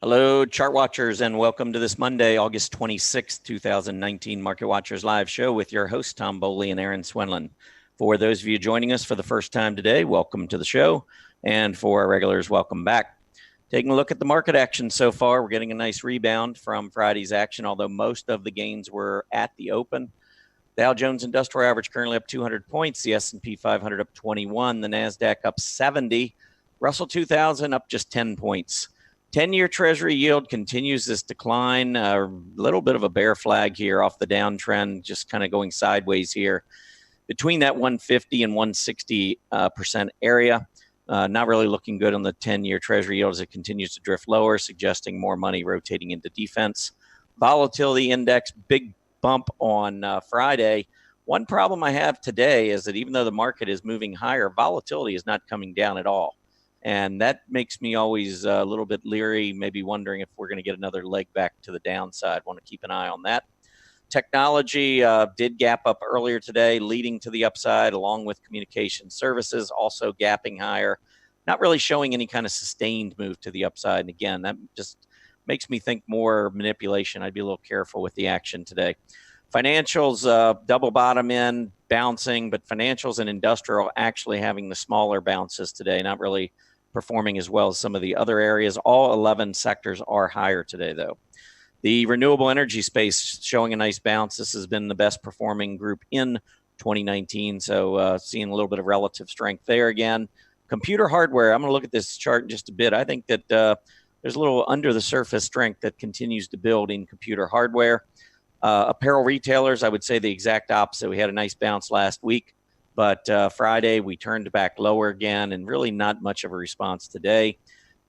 Hello, chart watchers, and welcome to this Monday, August 26th, 2019 Market Watchers live show with your hosts, Tom Bowley and Erin Swinland. For those of you joining us for the first time today, welcome to the show. And for our regulars, welcome back. Taking a look at the market action so far, we're getting a nice rebound from Friday's action, although most of the gains were at the open. Dow Jones Industrial Average currently up 200 points, the S&P 500 up 21, the NASDAQ up 70, Russell 2000 up just 10 points. 10-year Treasury yield continues this decline, a little bit of a bear flag here off the downtrend, just kind of going sideways here between that 150 and 160% area. Not really looking good on the 10-year Treasury yield as it continues to drift lower, suggesting more money rotating into defense. Volatility index, big bump on Friday. One problem I have today is that even though the market is moving higher, volatility is not coming down at all. And that makes me always a little bit leery, maybe wondering if we're going to get another leg back to the downside. Want to keep an eye on that. Technology did gap up earlier today, leading to the upside, along with communication services, also gapping higher. Not really showing any kind of sustained move to the upside. And again, that just makes me think more manipulation. I'd be a little careful with the action today. Financials, double bottom in, bouncing, but financials and industrial actually having the smaller bounces today, not really performing as well as some of the other areas. All 11 sectors are higher today, though. The renewable energy space showing a nice bounce. This has been the best performing group in 2019, so seeing a little bit of relative strength there again. Computer hardware, I'm going to look at this chart in just a bit. I think that there's a little under the surface strength that continues to build in computer hardware. Apparel retailers, I would say the exact opposite. We had a nice bounce last week, but Friday we turned back lower again, and really not much of a response today.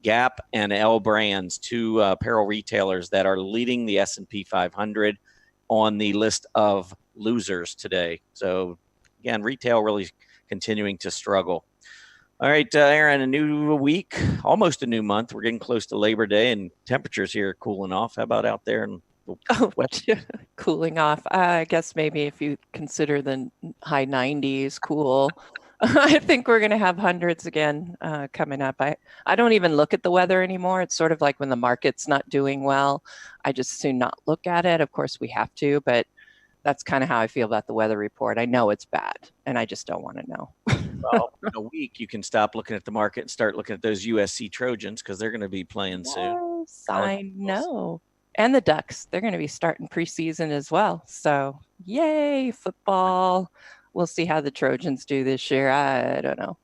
Gap and L Brands, two apparel retailers that are leading the S&P 500 on the list of losers today. So again, retail really continuing to struggle. All right, Erin, a new week, almost a new month. We're getting close to Labor Day, and temperatures here are cooling off. How about out there in cooling off? I guess maybe if you consider the high 90s cool. I think we're going to have hundreds again coming up. I don't even look at the weather anymore. It's sort of like when the market's not doing well, I just soon not look at it. Of course, we have to, but that's kind of how I feel about the weather report. I know it's bad, and I just don't want to know. Well, in a week, you can stop looking at the market and start looking at those USC Trojans because they're going to be playing soon. Yes, I know. And the Ducks, they're going to be starting preseason as well. So, yay, football. We'll see how the Trojans do this year. I don't know.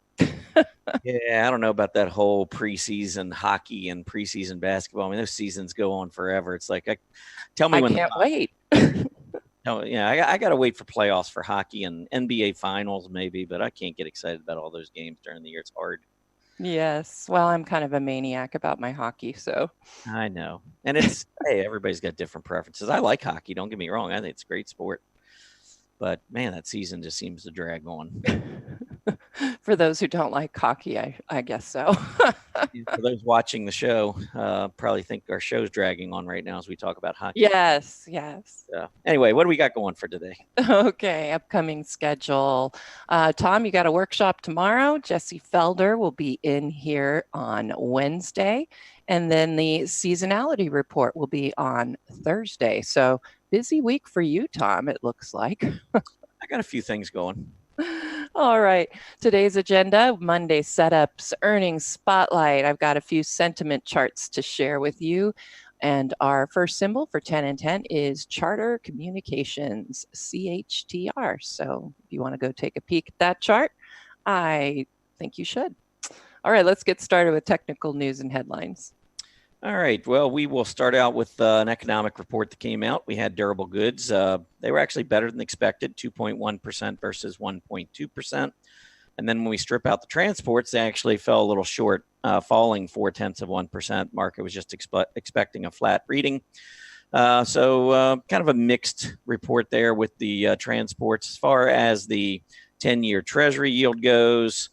Yeah, I don't know about that whole preseason hockey and preseason basketball. I mean, those seasons go on forever. It's like, tell me when. I can't wait. No, yeah, I got to wait for playoffs for hockey and NBA finals maybe, but I can't get excited about all those games during the year. It's hard. Yes. Well, I'm kind of a maniac about my hockey, so. I know. And it's, hey, everybody's got different preferences. I like hockey. Don't get me wrong. I think it's a great sport. But, man, that season just seems to drag on. For those who don't like hockey, I guess so. For those watching the show, probably think our show's dragging on right now as we talk about hockey. Yes. Anyway, what do we got going for today? Okay, upcoming schedule. Tom, you got a workshop tomorrow. Jesse Felder will be in here on Wednesday. And then the seasonality report will be on Thursday. So busy week for you, Tom, it looks like. I got a few things going. All right. Today's agenda, Monday setups, earnings spotlight. I've got a few sentiment charts to share with you. And our first symbol for 10 and 10 is Charter Communications, CHTR. So if you want to go take a peek at that chart, I think you should. All right, let's get started with technical news and headlines. All right. Well, we will start out with an economic report that came out. We had durable goods. They were actually better than expected, 2.1% versus 1.2%. And then when we strip out the transports, they actually fell a little short, falling 0.4%. Market was just expecting a flat reading. So kind of a mixed report there with the transports. As far as the 10-year Treasury yield goes,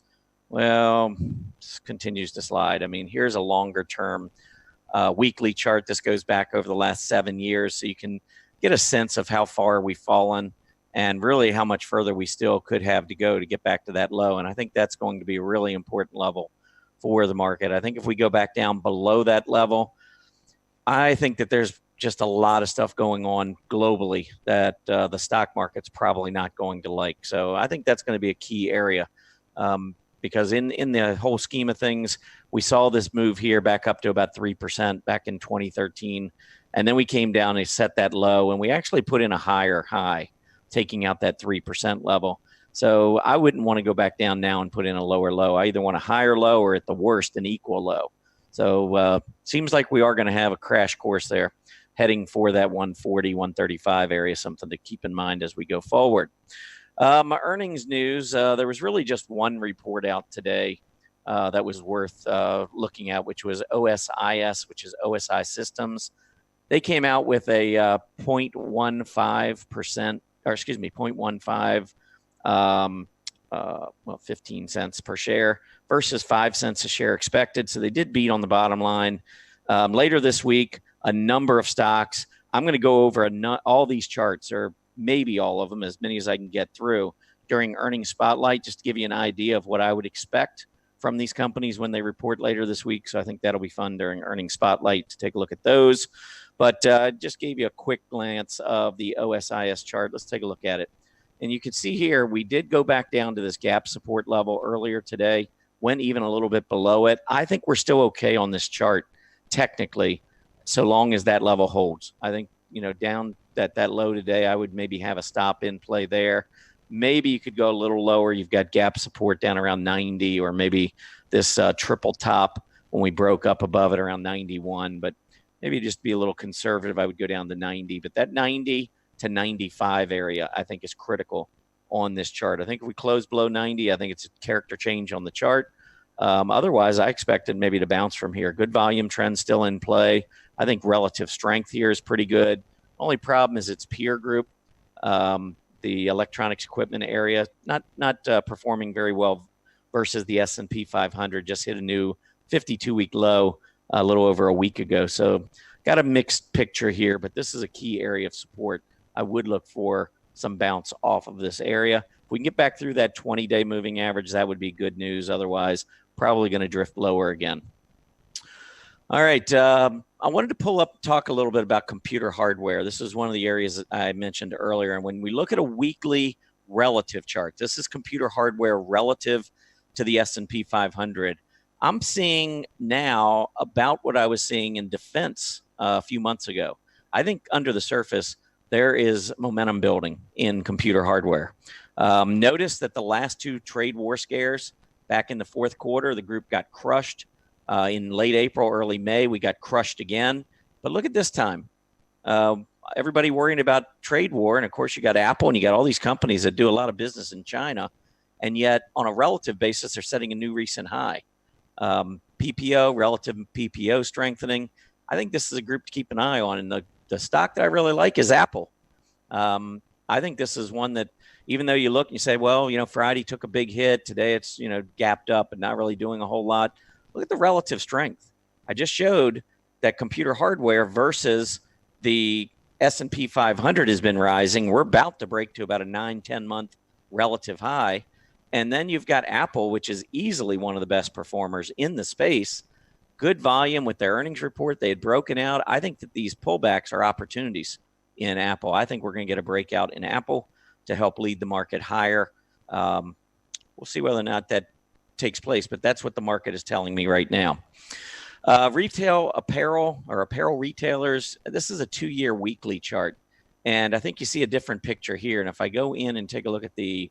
well, this continues to slide. I mean, here's a longer term weekly chart. This goes back over the last 7 years, so you can get a sense of how far we've fallen and really how much further we still could have to go to get back to that low. And I think that's going to be a really important level for the market. I think if we go back down below that level, I think that there's just a lot of stuff going on globally that the stock market's probably not going to like. So I think that's going to be a key area, because in the whole scheme of things, we saw this move here back up to about 3% back in 2013. And then we came down and set that low, and we actually put in a higher high, taking out that 3% level. So I wouldn't want to go back down now and put in a lower low. I either want a higher low or at the worst an equal low. So seems like we are going to have a crash course there, heading for that 140, 135 area, something to keep in mind as we go forward. Earnings news, there was really just one report out today that was worth looking at, which was OSIS, which is OSI Systems. They came out with a 0.15%, or excuse me, 0.15, 15 cents per share versus 5 cents a share expected. So they did beat on the bottom line. Later this week, a number of stocks. I'm going to go over all these charts, or maybe all of them, as many as I can get through during earnings spotlight, just to give you an idea of what I would expect from these companies when they report later this week. So I think that'll be fun during earnings spotlight to take a look at those. But just gave you a quick glance of the OSIS chart. Let's take a look at it. And you can see here, we did go back down to this gap support level earlier today, went even a little bit below it. I think we're still okay on this chart, technically, so long as that level holds. I think, down at that low today, I would maybe have a stop in play there. Maybe you could go a little lower. You've got gap support down around 90, or maybe this triple top when we broke up above it around 91. But maybe just be a little conservative, I would go down to 90. But that 90 to 95 area, I think, is critical on this chart. I think if we close below 90, I think it's a character change on the chart. Otherwise, I expected maybe to bounce from here. Good volume trend still in play. I think relative strength here is pretty good. Only problem is its peer group, the electronics equipment area, not performing very well versus the S&P 500. Just hit a new 52-week low a little over a week ago. So got a mixed picture here, but this is a key area of support. I would look for some bounce off of this area. If we can get back through that 20-day moving average, that would be good news. Otherwise, probably going to drift lower again. All right. I wanted to talk a little bit about computer hardware. This is one of the areas that I mentioned earlier. And when we look at a weekly relative chart, this is computer hardware relative to the S&P 500. I'm seeing now about what I was seeing in defense a few months ago. I think under the surface, there is momentum building in computer hardware. Notice that the last two trade war scares back in the fourth quarter, the group got crushed. In late April, early May, we got crushed again. But look at this time. Everybody worrying about trade war. And of course, you got Apple and you got all these companies that do a lot of business in China. And yet, on a relative basis, they're setting a new recent high. PPO, relative PPO strengthening. I think this is a group to keep an eye on. And the stock that I really like is Apple. I think this is one that, even though you look and you say, well, Friday took a big hit. Today it's, gapped up and not really doing a whole lot. Look at the relative strength. I just showed that computer hardware versus the S&P 500 has been rising. We're about to break to about a 9-10 month relative high. And then you've got Apple, which is easily one of the best performers in the space. Good volume with their earnings report. They had broken out. I think that these pullbacks are opportunities in Apple. I think we're going to get a breakout in Apple to help lead the market higher. We'll see whether or not that takes place, but that's what the market is telling me right now. Retail apparel, or apparel retailers, this is a 2-year weekly chart. And I think you see a different picture here. And if I go in and take a look at the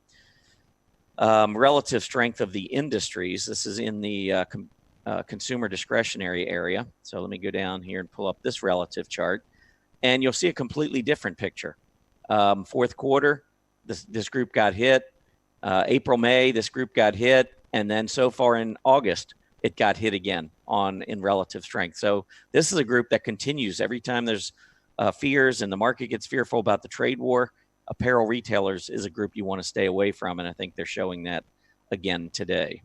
relative strength of the industries, this is in the consumer discretionary area. So let me go down here and pull up this relative chart. And you'll see a completely different picture. Fourth quarter, this group got hit. April, May, this group got hit. And then so far in August, it got hit again in relative strength. So this is a group that continues. Every time there's fears and the market gets fearful about the trade war, apparel retailers is a group you want to stay away from. And I think they're showing that again today.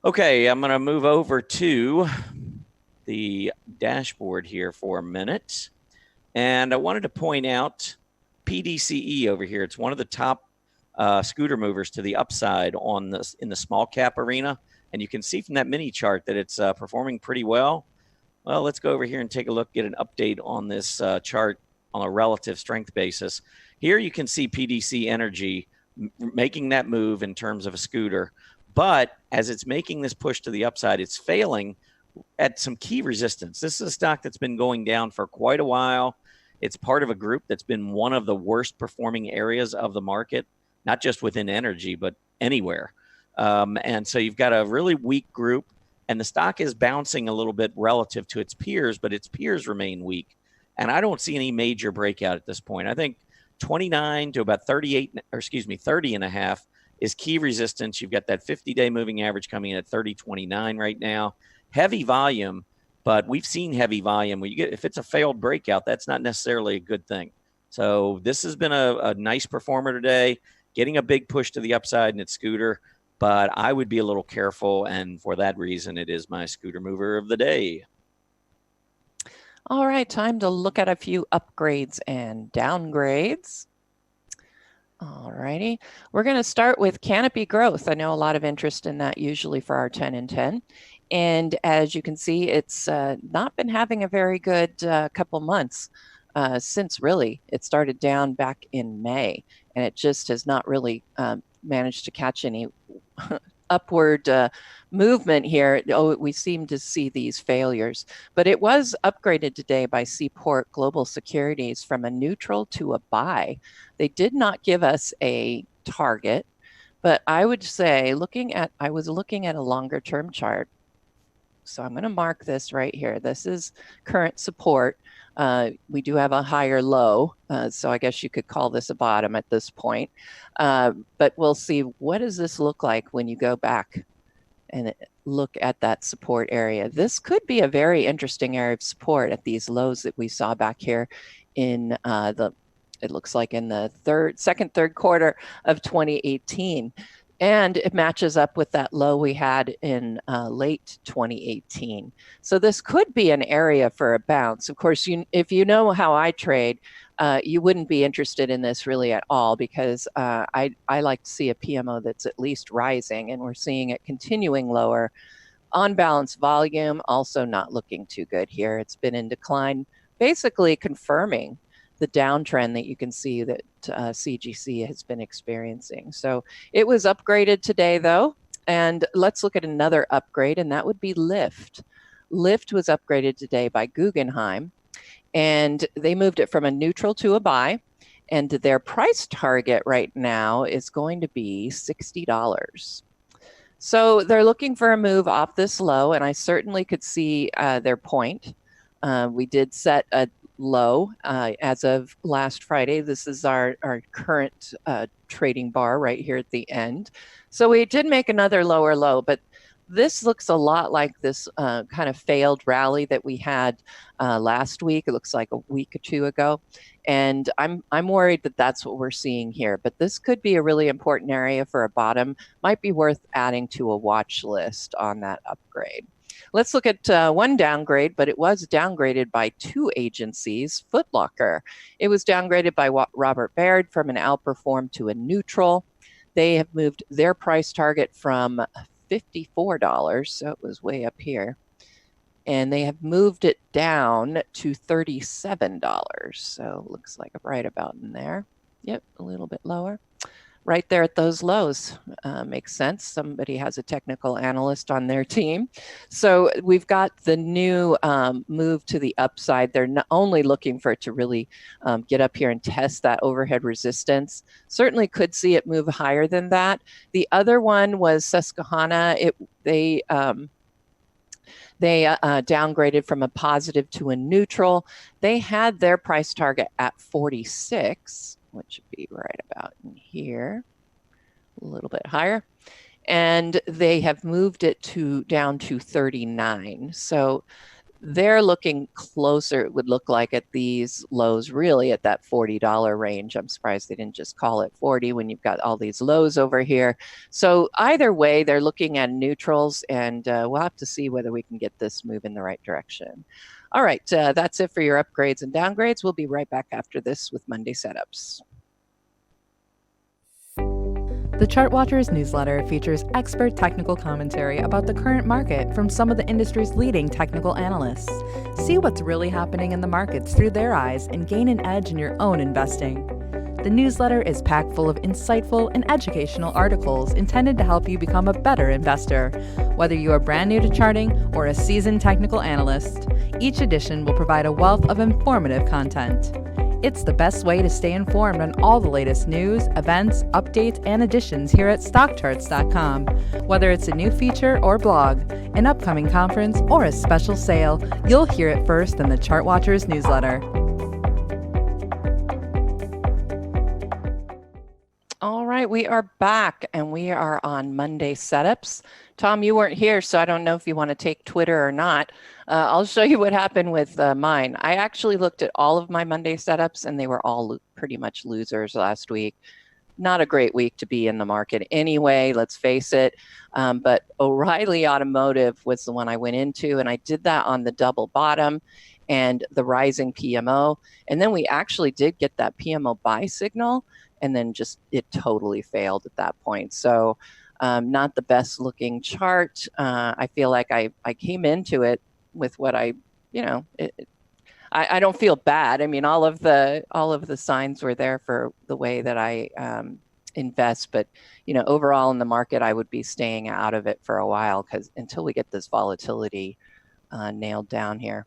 Okay, I'm going to move over to the dashboard here for a minute. And I wanted to point out PDCE over here. It's one of the top scooter movers to the upside in the small cap arena. And you can see from that mini chart that it's performing pretty well. Well, let's go over here and take a look, get an update on this chart on a relative strength basis. Here you can see PDC Energy making that move in terms of a scooter, but as it's making this push to the upside, it's failing at some key resistance. This is a stock that's been going down for quite a while. It's part of a group that's been one of the worst performing areas of the market, not just within energy, but anywhere. And so you've got a really weak group, and the stock is bouncing a little bit relative to its peers, but its peers remain weak. And I don't see any major breakout at this point. I think 29 to about 38, or excuse me, 30 and a half is key resistance. You've got that 50-day moving average coming in at 30.29 right now. Heavy volume, but we've seen heavy volume. When you get, if it's a failed breakout, that's not necessarily a good thing. So this has been a nice performer today, getting a big push to the upside in its scooter, but I would be a little careful, and for that reason, it is my scooter mover of the day. All right, time to look at a few upgrades and downgrades. All righty, we're going to start with Canopy Growth. I know a lot of interest in that usually for our 10 and 10. And as you can see, it's not been having a very good couple months since really it started down back in May. And it just has not really managed to catch any upward movement here. Oh, we seem to see these failures, but it was upgraded today by Seaport Global Securities from a neutral to a buy. They did not give us a target, but I would say I was looking at a longer term chart. So I'm going to mark this right here. This is current support. We do have a higher low, so I guess you could call this a bottom at this point. But we'll see, what does this look like when you go back and look at that support area? This could be a very interesting area of support at these lows that we saw back here in it looks like in the second, third quarter of 2018. And it matches up with that low we had in late 2018. So this could be an area for a bounce. Of course, if you know how I trade, you wouldn't be interested in this really at all, because I like to see a PMO that's at least rising, and we're seeing it continuing lower. On balance volume, also not looking too good here. It's been in decline, basically confirming the downtrend that you can see that CGC has been experiencing. So it was upgraded today though, and let's look at another upgrade, and that would be Lyft. Lyft was upgraded today by Guggenheim, and they moved it from a neutral to a buy, and their price target right now is going to be $60. So they're looking for a move off this low, and I certainly could see their point. We did set a low as of last Friday. This is our current trading bar right here at the end. So we did make another lower low, but this looks a lot like this kind of failed rally that we had last week. It looks like a week or two ago. And I'm worried that that's what we're seeing here. But this could be a really important area for a bottom. Might be worth adding to a watch list on that upgrade. Let's look at one downgrade, but it was downgraded by two agencies. Foot Locker. It was downgraded by Robert Baird from an outperform to a neutral. They have moved their price target from $54, so it was way up here, and they have moved it down to $37. So looks like right about in there. Yep, a little bit lower. Right there at those lows. Makes sense. Somebody has a technical analyst on their team. So we've got the new move to the upside. They're not only looking for it to really get up here and test that overhead resistance. Certainly could see it move higher than that. The other one was Susquehanna. They downgraded from a positive to a neutral. They had their price target at 46. Which should be right about in here, a little bit higher. And they have moved it down to 39. So they're looking closer, it would look like, at these lows, really at that $40 range. I'm surprised they didn't just call it 40 when you've got all these lows over here. So either way, they're looking at neutrals, and we'll have to see whether we can get this move in the right direction. All right, that's it for your upgrades and downgrades. We'll be right back after this with Monday setups. The ChartWatchers newsletter features expert technical commentary about the current market from some of the industry's leading technical analysts. See what's really happening in the markets through their eyes and gain an edge in your own investing. The newsletter is packed full of insightful and educational articles intended to help you become a better investor. Whether you are brand new to charting or a seasoned technical analyst, each edition will provide a wealth of informative content. It's the best way to stay informed on all the latest news, events, updates, and additions here at StockCharts.com. Whether it's a new feature or blog, an upcoming conference, or a special sale, you'll hear it first in the ChartWatchers newsletter. All right, we are back and we are on Monday setups. Tom, you weren't here, so I don't know if you want to take Twitter or not. I'll show you what happened with mine. I actually looked at all of my Monday setups and they were all pretty much losers last week. Not a great week to be in the market anyway, let's face it. But O'Reilly Automotive was the one I went into, and I did that on the double bottom and the rising PMO. And then we actually did get that PMO buy signal, and then just it totally failed at that point. So not the best looking chart. I feel like I came into it with what I don't feel bad. I mean, all of the signs were there for the way that I invest, but overall in the market, I would be staying out of it for a while until we get this volatility nailed down here.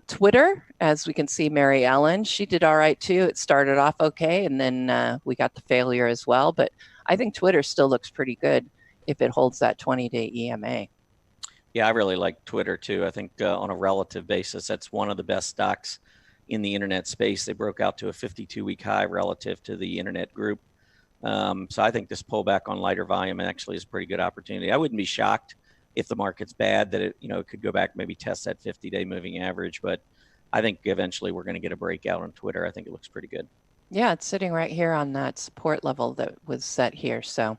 Twitter, as we can see, Mary Ellen, she did all right too. It started off okay, and then we got the failure as well. But I think Twitter still looks pretty good if it holds that 20-day EMA. Yeah, I really like Twitter too. I think on a relative basis, that's one of the best stocks in the internet space. They broke out to a 52-week high relative to the internet group. So I think this pullback on lighter volume actually is a pretty good opportunity. I wouldn't be shocked if the market's bad that it could go back, maybe test that 50-day moving average. But I think eventually we're going to get a breakout on Twitter. I think it looks pretty good. Yeah, it's sitting right here on that support level that was set here. So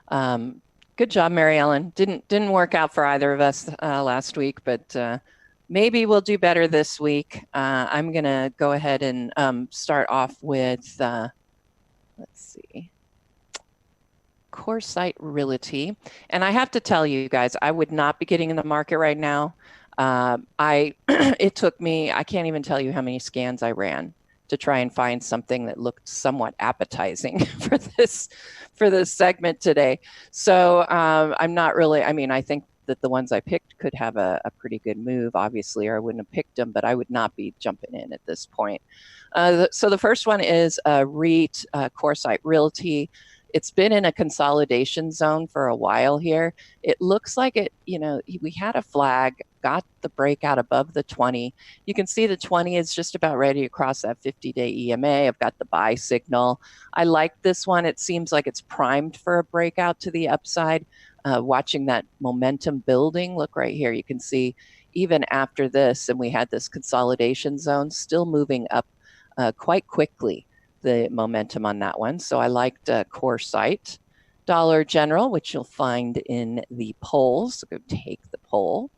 good job, Mary Ellen. Didn't work out for either of us last week, but maybe we'll do better this week. I'm going to go ahead and start off with, let's see, CoreSite Realty. And I have to tell you guys, I would not be getting in the market right now. It took me, I can't even tell you how many scans I ran to try and find something that looked somewhat appetizing for this segment today. So I'm not really, I think that the ones I picked could have a pretty good move, obviously, or I wouldn't have picked them, but I would not be jumping in at this point. So the first one is REIT, CoreSite Realty. It's been in a consolidation zone for a while here. It looks like it, we had a flag, got the breakout above the 20. You can see the 20 is just about ready to cross that 50-day EMA. I've got the buy signal. I like this one. It seems like it's primed for a breakout to the upside. Watching that momentum building, look right here. You can see even after this, and we had this consolidation zone still moving up quite quickly, the momentum on that one. So I liked CoreSite. Dollar General, which you'll find in the polls. So go take the poll.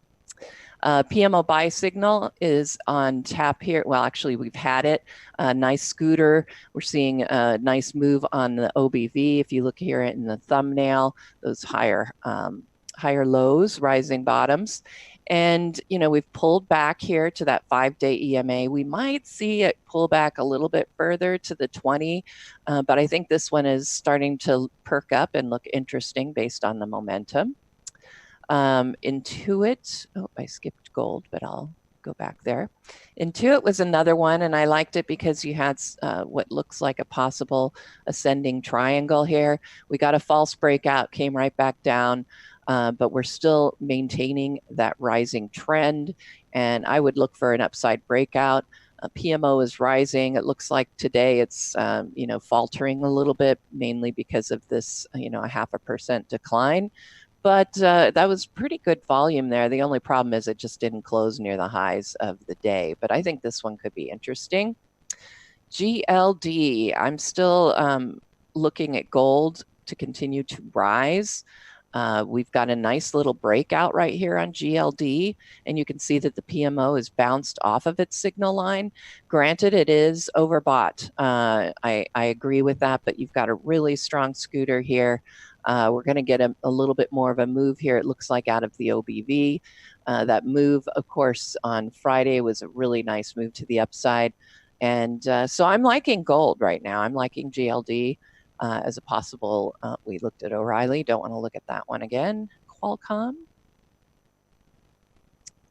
PMO buy signal is on tap here. Well, actually, we've had it. Nice scooter. We're seeing a nice move on the OBV. If you look here in the thumbnail, those higher lows, rising bottoms. And, we've pulled back here to that 5-day EMA. We might see it pull back a little bit further to the 20, but I think this one is starting to perk up and look interesting based on the momentum. Intuit, I skipped gold, but I'll go back there. Intuit was another one, and I liked it because you had what looks like a possible ascending triangle here. We got a false breakout, came right back down. But we're still maintaining that rising trend, and I would look for an upside breakout. PMO is rising. It looks like today it's faltering a little bit, mainly because of this a 0.5% decline. But that was pretty good volume there. The only problem is it just didn't close near the highs of the day. But I think this one could be interesting. GLD, I'm still looking at gold to continue to rise. We've got a nice little breakout right here on GLD, and you can see that the PMO is bounced off of its signal line. Granted, it is overbought. I agree with that, but you've got a really strong scooter here. We're going to get a little bit more of a move here, it looks like, out of the OBV. That move, of course, on Friday was a really nice move to the upside. And so I'm liking gold right now. I'm liking GLD. As a possible, we looked at O'Reilly, don't want to look at that one again. Qualcomm.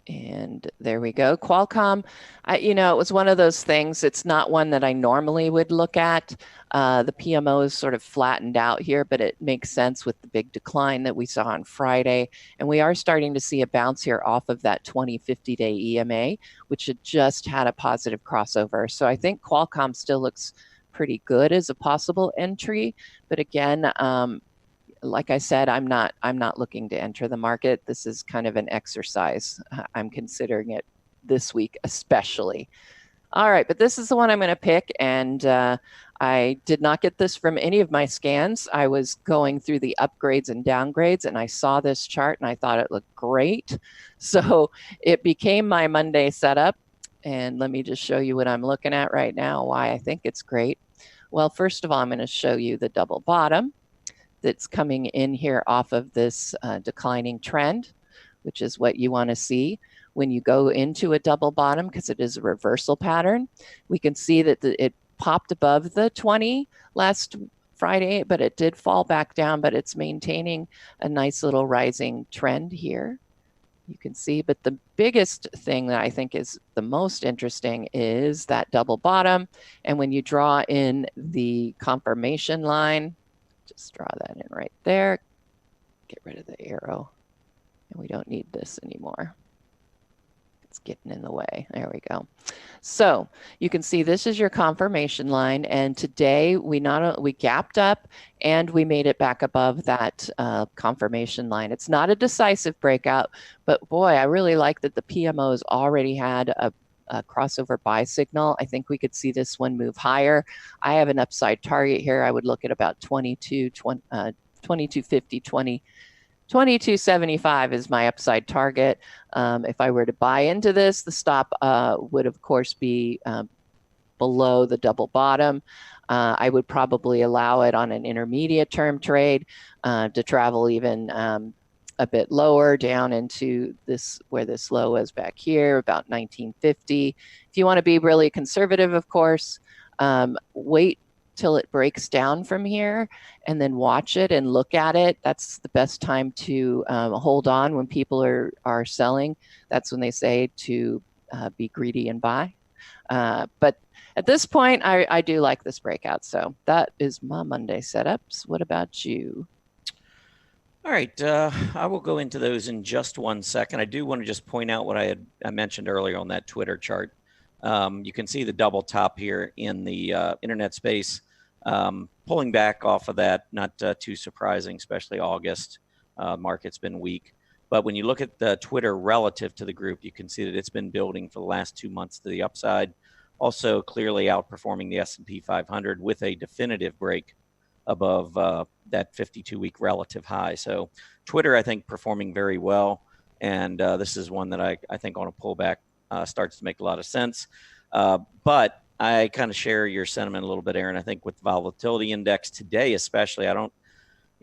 And there we go. Qualcomm, it was one of those things. It's not one that I normally would look at. The PMO is sort of flattened out here, but it makes sense with the big decline that we saw on Friday. And we are starting to see a bounce here off of that 20-50-day EMA, which had just had a positive crossover. So I think Qualcomm still looks pretty good as a possible entry. But again, like I said, I'm not looking to enter the market. This is kind of an exercise. I'm considering it this week especially. All right, but this is the one I'm going to pick, and I did not get this from any of my scans. I was going through the upgrades and downgrades, and I saw this chart, and I thought it looked great. So it became my Monday setup. And let me just show you what I'm looking at right now, why I think it's great. Well, first of all, I'm going to show you the double bottom that's coming in here off of this declining trend, which is what you want to see when you go into a double bottom, because it is a reversal pattern. We can see that it popped above the 20 last Friday, but it did fall back down, but it's maintaining a nice little rising trend here. You can see, but the biggest thing that I think is the most interesting is that double bottom. And when you draw in the confirmation line, just draw that in right there, get rid of the arrow, and we don't need this anymore. It's getting in the way. There we go. So you can see this is your confirmation line, and today we gapped up and we made it back above that confirmation line. It's not a decisive breakout, but boy, I really like that the PMO's already had a crossover buy signal. I think we could see this one move higher. I have an upside target here. I would look at about 2250, 2275 is my upside target. If I were to buy into this, the stop would, of course, be below the double bottom. I would probably allow it on an intermediate term trade to travel even a bit lower down into this, where this low is back here, about 1950. If you want to be really conservative, of course, wait till it breaks down from here and then watch it and look at it. That's the best time to hold on when people are selling. That's when they say to be greedy and buy. But at this point, I do like this breakout. So that is my Monday setups. What about you? All right, I will go into those in just 1 second. I do want to just point out what I mentioned earlier on that Twitter chart. You can see the double top here in the internet space, pulling back off of that. Not too surprising, especially August. Market's been weak. But when you look at the Twitter relative to the group, you can see that it's been building for the last 2 months to the upside. Also clearly outperforming the S&P 500 with a definitive break above that 52-week relative high. So Twitter, I think, performing very well. And this is one that I think on a pullback starts to make a lot of sense. But I kind of share your sentiment a little bit, Erin. I think with the volatility index today, especially,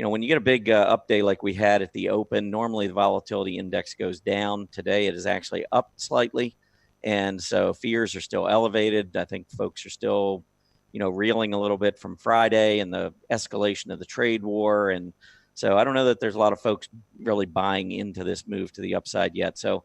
when you get a big up day like we had at the open, normally the volatility index goes down. Today it is actually up slightly. And so fears are still elevated. I think folks are still, reeling a little bit from Friday and the escalation of the trade war. And so I don't know that there's a lot of folks really buying into this move to the upside yet. So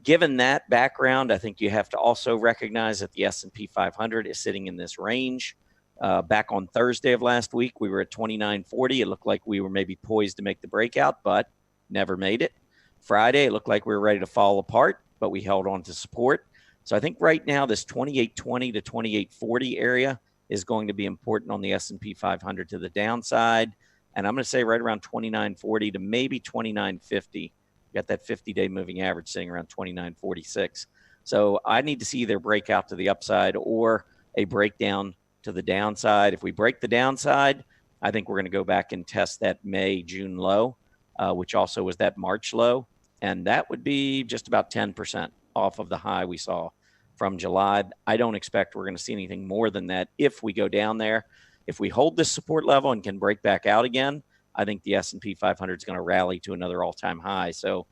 given that background, I think you have to also recognize that the S&P 500 is sitting in this range. Back on Thursday of last week, we were at 2940. It looked like we were maybe poised to make the breakout, but never made it. Friday, it looked like we were ready to fall apart, but we held on to support. So I think right now this 2820 to 2840 area is going to be important on the S&P 500 to the downside. And I'm going to say right around 2940 to maybe 2950. You got that 50-day moving average sitting around 2946. So I need to see either break out to the upside or a breakdown to the downside. If we break the downside, I think we're going to go back and test that May, June low. which also was that March low. And that would be just about 10% off of the high we saw from July. I don't expect we're going to see anything more than that if we go down there. If we hold this support level and can break back out again, I think the S&P 500 is going to rally to another all-time high. So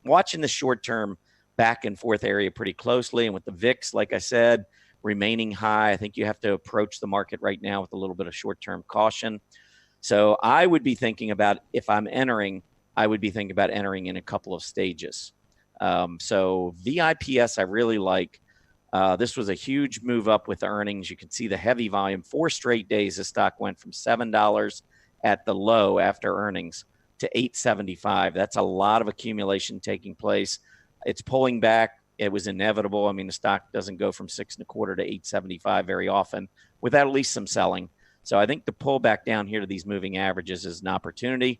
watching the short-term back and forth area pretty closely. And with the VIX, like I said, remaining high, I think you have to approach the market right now with a little bit of short-term caution. So I would be thinking about, if I'm entering, I would be thinking about entering in a couple of stages. So VIPS, I really like. This was a huge move up with the earnings. You can see the heavy volume. 4 straight days, the stock went from $7 at the low after earnings to $8.75. That's a lot of accumulation taking place. It's pulling back. It was inevitable. I mean, the stock doesn't go from 6.25 to 8.75 very often without at least some selling. So I think the pull back down here to these moving averages is an opportunity.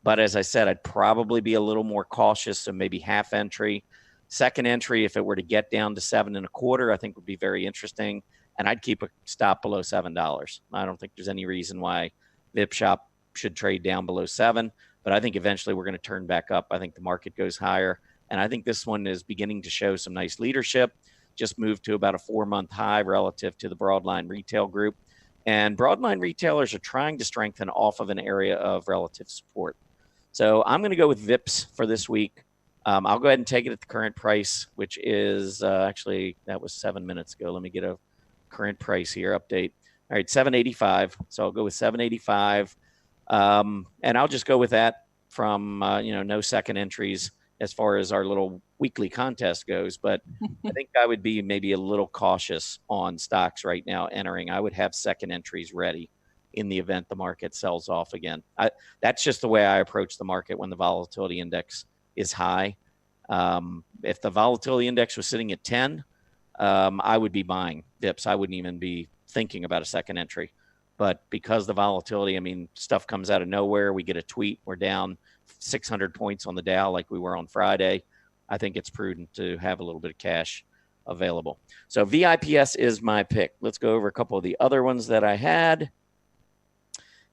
But as I said, I'd probably be a little more cautious, so maybe half entry. Second entry, if it were to get down to 7.25, I think would be very interesting. And I'd keep a stop below $7. I don't think there's any reason why VIP Shop should trade down below 7, but I think eventually we're going to turn back up. I think the market goes higher. And I think this one is beginning to show some nice leadership. Just moved to about a 4-month high relative to the broadline retail group. And broadline retailers are trying to strengthen off of an area of relative support. So I'm going to go with VIPs for this week. I'll go ahead and take it at the current price, which is actually, that was 7 minutes ago. Let me get a current price here, update. All right, 785. So I'll go with 785. And I'll just go with that from, no second entries as far as our little weekly contest goes. But I think I would be maybe a little cautious on stocks right now entering. I would have second entries ready in the event the market sells off again. That's just the way I approach the market when the volatility index is high. If the volatility index was sitting at 10, I would be buying dips. I wouldn't even be thinking about a second entry. But because the volatility, I mean, stuff comes out of nowhere. We get a tweet, we're down 600 points on the Dow like we were on Friday. I think it's prudent to have a little bit of cash available. So VIPS is my pick. Let's go over a couple of the other ones that I had.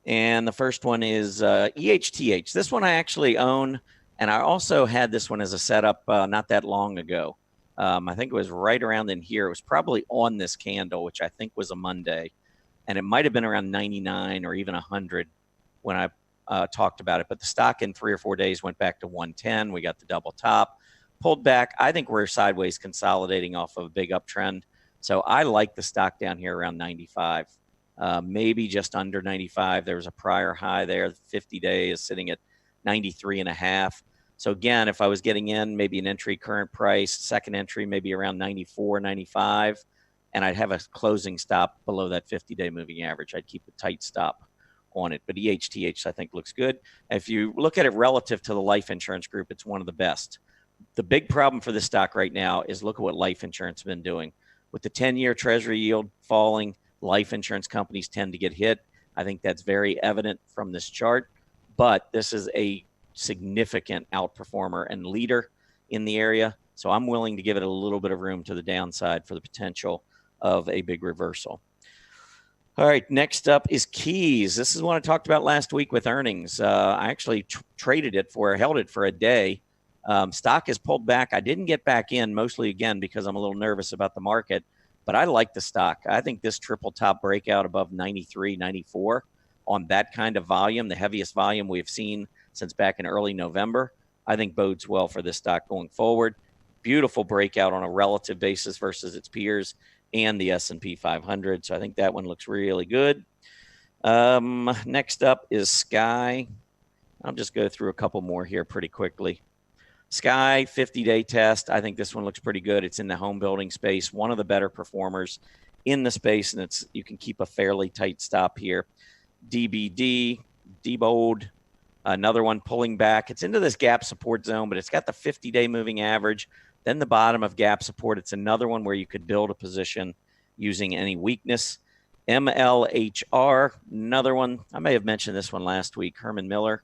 And the first one is EHTH. This one I actually own, and I also had this one as a setup not that long ago. I think it was right around in here. It was probably on this candle, which I think was a Monday. And it might have been around 99 or even 100 when I talked about it. But the stock in 3 or 4 days went back to 110. We got the double top, pulled back. I think we're sideways consolidating off of a big uptrend. So I like the stock down here around 95, maybe just under 95. There was a prior high there. The 50-day is sitting at 93.5. So again, if I was getting in, maybe an entry current price, second entry maybe around 94, 95. And I'd have a closing stop below that 50-day moving average. I'd keep a tight stop on it. But EHTH, I think, looks good. If you look at it relative to the life insurance group, it's one of the best. The big problem for this stock right now is look at what life insurance has been doing. With the 10-year Treasury yield falling, life insurance companies tend to get hit. I think that's very evident from this chart. But this is a significant outperformer and leader in the area. So I'm willing to give it a little bit of room to the downside for the potential of a big reversal. All right, next up is Keys. This is one I talked about last week with earnings. I actually held it for a day. Stock has pulled back. I didn't get back in, mostly again because I'm a little nervous about the market, but I like the stock. I think this triple top breakout above 93, 94 on that kind of volume, the heaviest volume we've seen since back in early November, I think bodes well for this stock going forward. Beautiful breakout on a relative basis versus its peers and the S&P 500. So I think that one looks really good. Next up is Sky. I'll just go through a couple more here pretty quickly. Sky 50-day test. I think this one looks pretty good. It's in the home building space, one of the better performers in the space, and you can keep a fairly tight stop here. DBD, Diebold, another one pulling back. It's into this gap support zone, but it's got the 50-day moving average. Then the bottom of gap support, it's another one where you could build a position using any weakness. MLHR, another one. I may have mentioned this one last week, Herman Miller.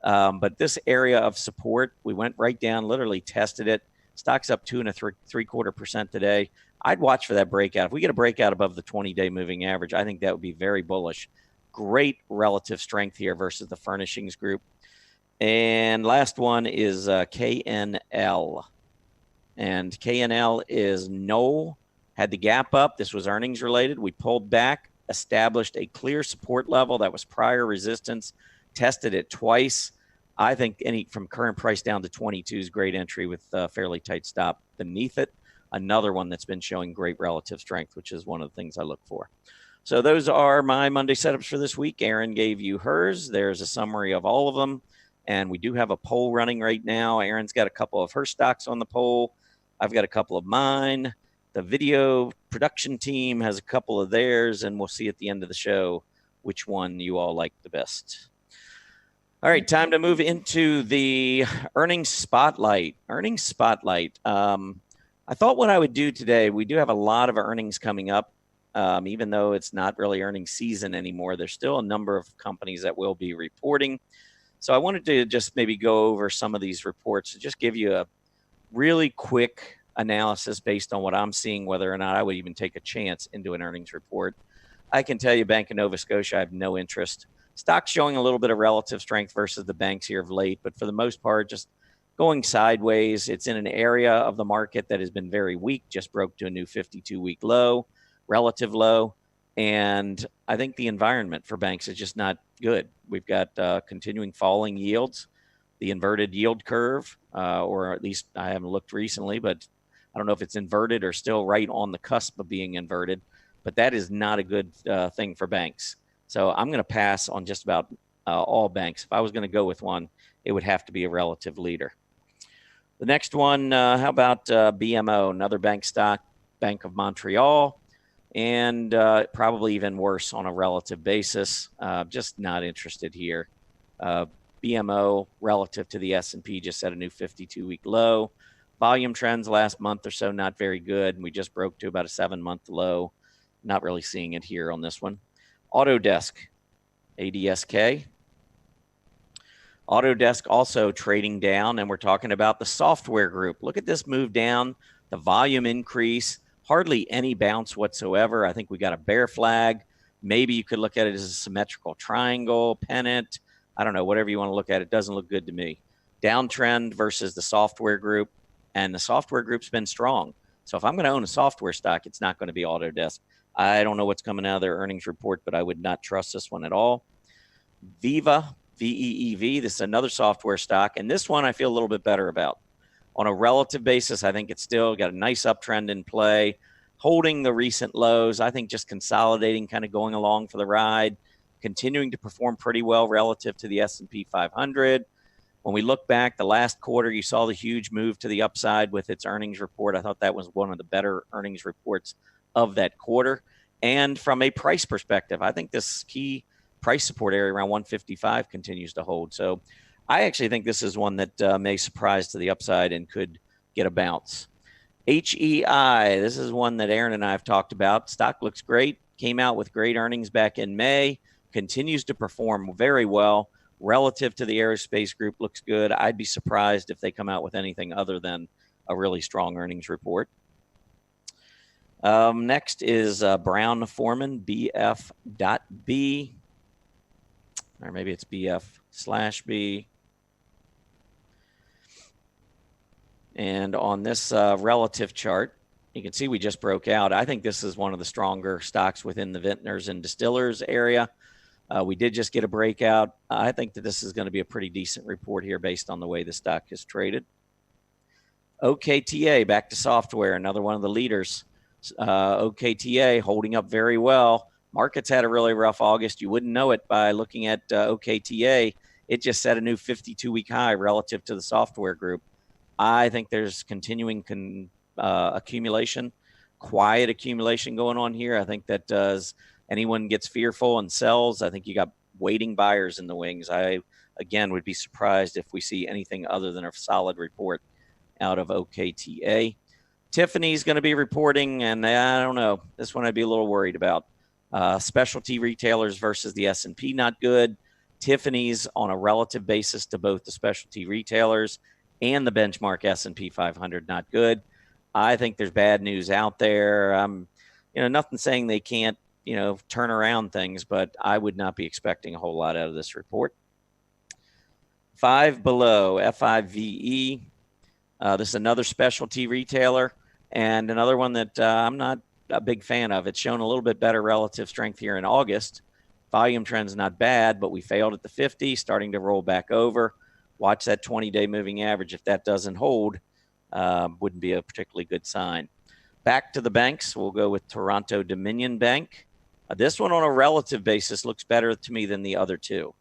But this area of support, we went right down, literally tested it. Stock's up 2.75% today. I'd watch for that breakout. If we get a breakout above the 20-day moving average, I think that would be very bullish. Great relative strength here versus the furnishings group. And last one is KNL. And KNL is had the gap up. This was earnings related. We pulled back, established a clear support level that was prior resistance, tested it twice. I think any from current price down to 22 is great entry with a fairly tight stop beneath it. Another one that's been showing great relative strength, which is one of the things I look for. So those are my Monday setups for this week. Erin gave you hers. There's a summary of all of them. And we do have a poll running right now. Erin's got a couple of her stocks on the poll. I've got a couple of mine. The video production team has a couple of theirs, and we'll see at the end of the show which one you all like the best. All right, time to move into the earnings spotlight. Earnings spotlight. I thought what I would do today, we do have a lot of earnings coming up, even though it's not really earnings season anymore. There's still a number of companies that will be reporting. So I wanted to just maybe go over some of these reports and just give you a really quick analysis based on what I'm seeing, whether or not I would even take a chance into an earnings report. I can tell you Bank of Nova Scotia, I have no interest. Stock's showing a little bit of relative strength versus the banks here of late, but for the most part, just going sideways. It's in an area of the market that has been very weak, just broke to a new 52-week low, relative low. And I think the environment for banks is just not good. We've got continuing falling yields, the inverted yield curve, or at least I haven't looked recently, but I don't know if it's inverted or still right on the cusp of being inverted, but that is not a good thing for banks. So I'm going to pass on just about all banks. If I was going to go with one, it would have to be a relative leader. The next one, how about BMO, another bank stock, Bank of Montreal, and probably even worse on a relative basis. Just not interested here. BMO relative to the S&P just set a new 52-week low. Volume trends last month or so not very good. We just broke to about a 7-month low. Not really seeing it here on this one. Autodesk, ADSK. Autodesk also trading down, and we're talking about the software group. Look at this move down, the volume increase, hardly any bounce whatsoever. I think we got a bear flag. Maybe you could look at it as a symmetrical triangle, pennant. I don't know, whatever you want to look at. It doesn't look good to me. Downtrend versus the software group, and the software group's been strong. So if I'm going to own a software stock, it's not going to be Autodesk. I don't know what's coming out of their earnings report, but I would not trust this one at all. Viva, VEEV, this is another software stock, and this one I feel a little bit better about. On a relative basis, I think it's still got a nice uptrend in play, holding the recent lows. I think just consolidating, kind of going along for the ride, continuing to perform pretty well relative to the S&P 500. When we look back, the last quarter, you saw the huge move to the upside with its earnings report. I thought that was one of the better earnings reports of that quarter. And from a price perspective, I think this key price support area around 155 continues to hold. So I actually think this is one that may surprise to the upside and could get a bounce. HEI, this is one that Erin and I have talked about. Stock looks great, came out with great earnings back in May, continues to perform very well. Relative to the aerospace group, looks good. I'd be surprised if they come out with anything other than a really strong earnings report. Next is Brown-Forman, BF.B, or maybe it's BF/B. And on this relative chart, you can see we just broke out. I think this is one of the stronger stocks within the vintners and distillers area. We did just get a breakout. I think that this is going to be a pretty decent report here based on the way the stock is traded. OKTA, back to software, another one of the leaders. OKTA holding up very well. Markets had a really rough August. You wouldn't know it by looking at OKTA. It just set a new 52-week high relative to the software group. I think there's continuing accumulation, quiet accumulation going on here. I think that as anyone gets fearful and sells, I think you got waiting buyers in the wings. I, again, would be surprised if we see anything other than a solid report out of OKTA. Tiffany's going to be reporting, and I don't know. This one I'd be a little worried about. Specialty retailers versus the S&P, not good. Tiffany's on a relative basis to both the specialty retailers and the benchmark S&P 500, not good. I think there's bad news out there. Nothing saying they can't, turn around things, but I would not be expecting a whole lot out of this report. Five Below, FIVE. This is another specialty retailer and another one that I'm not a big fan of. It's shown a little bit better relative strength here in August. Volume trend's not bad, but we failed at the 50, starting to roll back over. Watch that 20-day moving average. If that doesn't hold, wouldn't be a particularly good sign. Back to the banks, we'll go with Toronto Dominion Bank. This one on a relative basis looks better to me than the other two.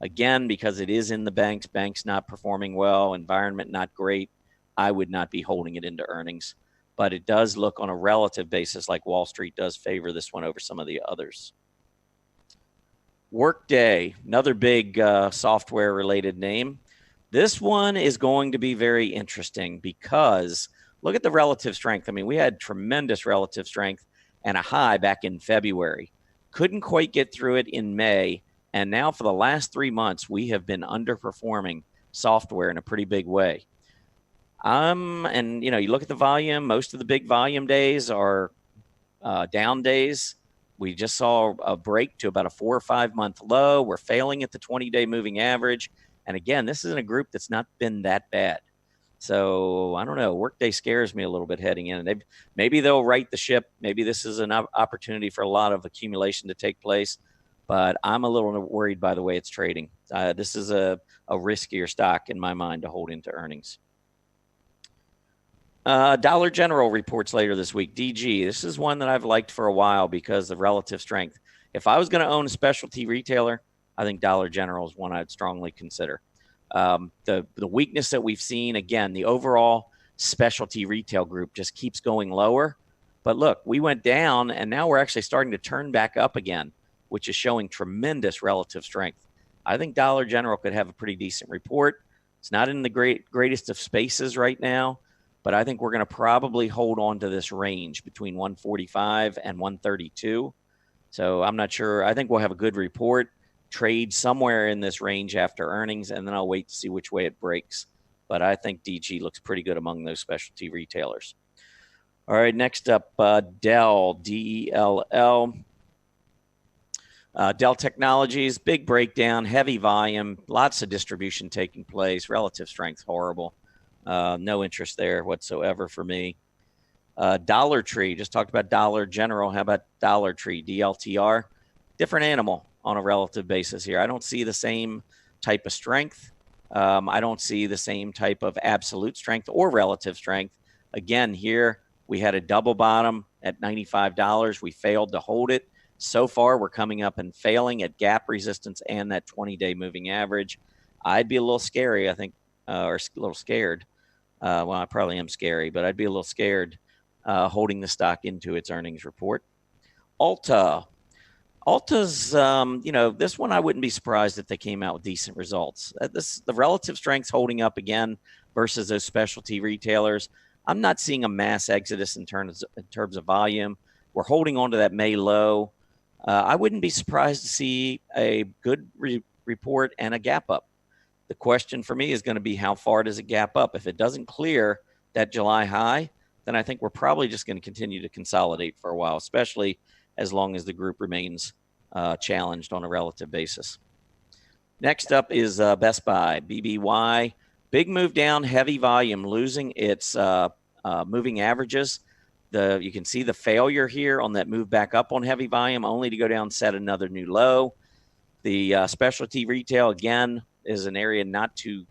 Again, because it is in the banks not performing well, environment not great, I would not be holding it into earnings. But it does look on a relative basis like Wall Street does favor this one over some of the others. Workday, another big software-related name. This one is going to be very interesting because look at the relative strength. I mean, we had tremendous relative strength and a high back in February. Couldn't quite get through it in May. And now for the last 3 months, we have been underperforming software in a pretty big way. And, you know, you look at the volume, most of the big volume days are down days. We just saw a break to about a 4 or 5 month low. We're failing at the 20-day moving average. And again, this is in a group that's not been that bad. So I don't know. Workday scares me a little bit heading in. And maybe they'll right the ship. Maybe this is an opportunity for a lot of accumulation to take place. But I'm a little worried by the way it's trading. This is a riskier stock in my mind to hold into earnings. Dollar General reports later this week. DG, this is one that I've liked for a while because of relative strength. If I was going to own a specialty retailer, I think Dollar General is one I'd strongly consider. The weakness that we've seen, again, the overall specialty retail group just keeps going lower. But look, we went down and now we're actually starting to turn back up again, which is showing tremendous relative strength. I think Dollar General could have a pretty decent report. It's not in the greatest of spaces right now, but I think we're going to probably hold on to this range between 145 and 132. So I'm not sure. I think we'll have a good report, trade somewhere in this range after earnings, and then I'll wait to see which way it breaks. But I think DG looks pretty good among those specialty retailers. All right, next up, Dell, DELL. Dell Technologies, big breakdown, heavy volume, lots of distribution taking place, relative strength horrible. No interest there whatsoever for me. Dollar Tree, just talked about Dollar General. How about Dollar Tree, DLTR? Different animal on a relative basis here. I don't see the same type of strength. I don't see the same type of absolute strength or relative strength. Again, here we had a double bottom at $95. We failed to hold it. So far, we're coming up and failing at gap resistance and that 20-day moving average. I'd be a little scary, I think, or a little scared. Well, I probably am scary, but I'd be a little scared holding the stock into its earnings report. Alta's, this one I wouldn't be surprised if they came out with decent results. The relative strength's holding up again versus those specialty retailers. I'm not seeing a mass exodus in terms of volume. We're holding on to that May low. I wouldn't be surprised to see a good report and a gap up. The question for me is going to be how far does it gap up? If it doesn't clear that July high, then I think we're probably just going to continue to consolidate for a while, especially as long as the group remains challenged on a relative basis. Next up is Best Buy, BBY. Big move down, heavy volume, losing its moving averages. You can see the failure here on that move back up on heavy volume, only to go down, set another new low. The specialty retail, again, is an area not too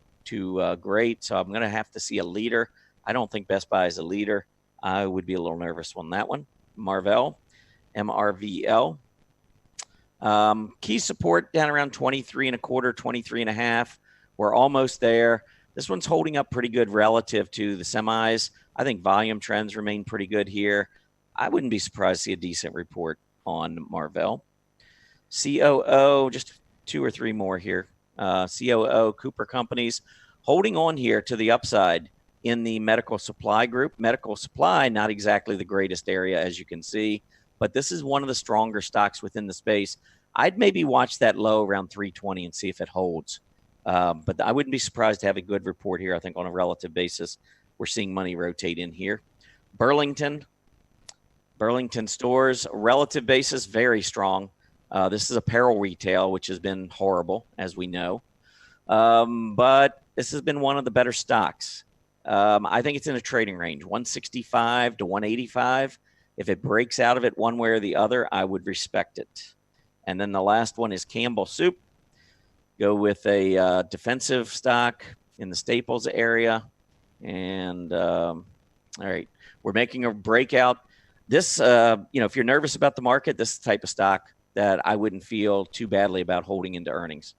great, so I'm going to have to see a leader. I don't think Best Buy is a leader. I would be a little nervous on that one. Marvell, MRVL. Key support down around 23.25, 23.5. We're almost there. This one's holding up pretty good relative to the semis. I think volume trends remain pretty good here. I wouldn't be surprised to see a decent report on Marvell. COO, just 2 or 3 more here. COO, Cooper Companies, holding on here to the upside in the medical supply group. Medical supply, not exactly the greatest area, as you can see, but this is one of the stronger stocks within the space. I'd maybe watch that low around 320 and see if it holds. But I wouldn't be surprised to have a good report here. I think on a relative basis, we're seeing money rotate in here. Burlington Stores, relative basis, very strong. This is apparel retail, which has been horrible, as we know. But this has been one of the better stocks. I think it's in a trading range, 165 to 185. If it breaks out of it one way or the other, I would respect it. And then the last one is Campbell Soup. Go with a defensive stock in the staples area. And all right, we're making a breakout. This, if you're nervous about the market, this is the type of stock that I wouldn't feel too badly about holding into earnings.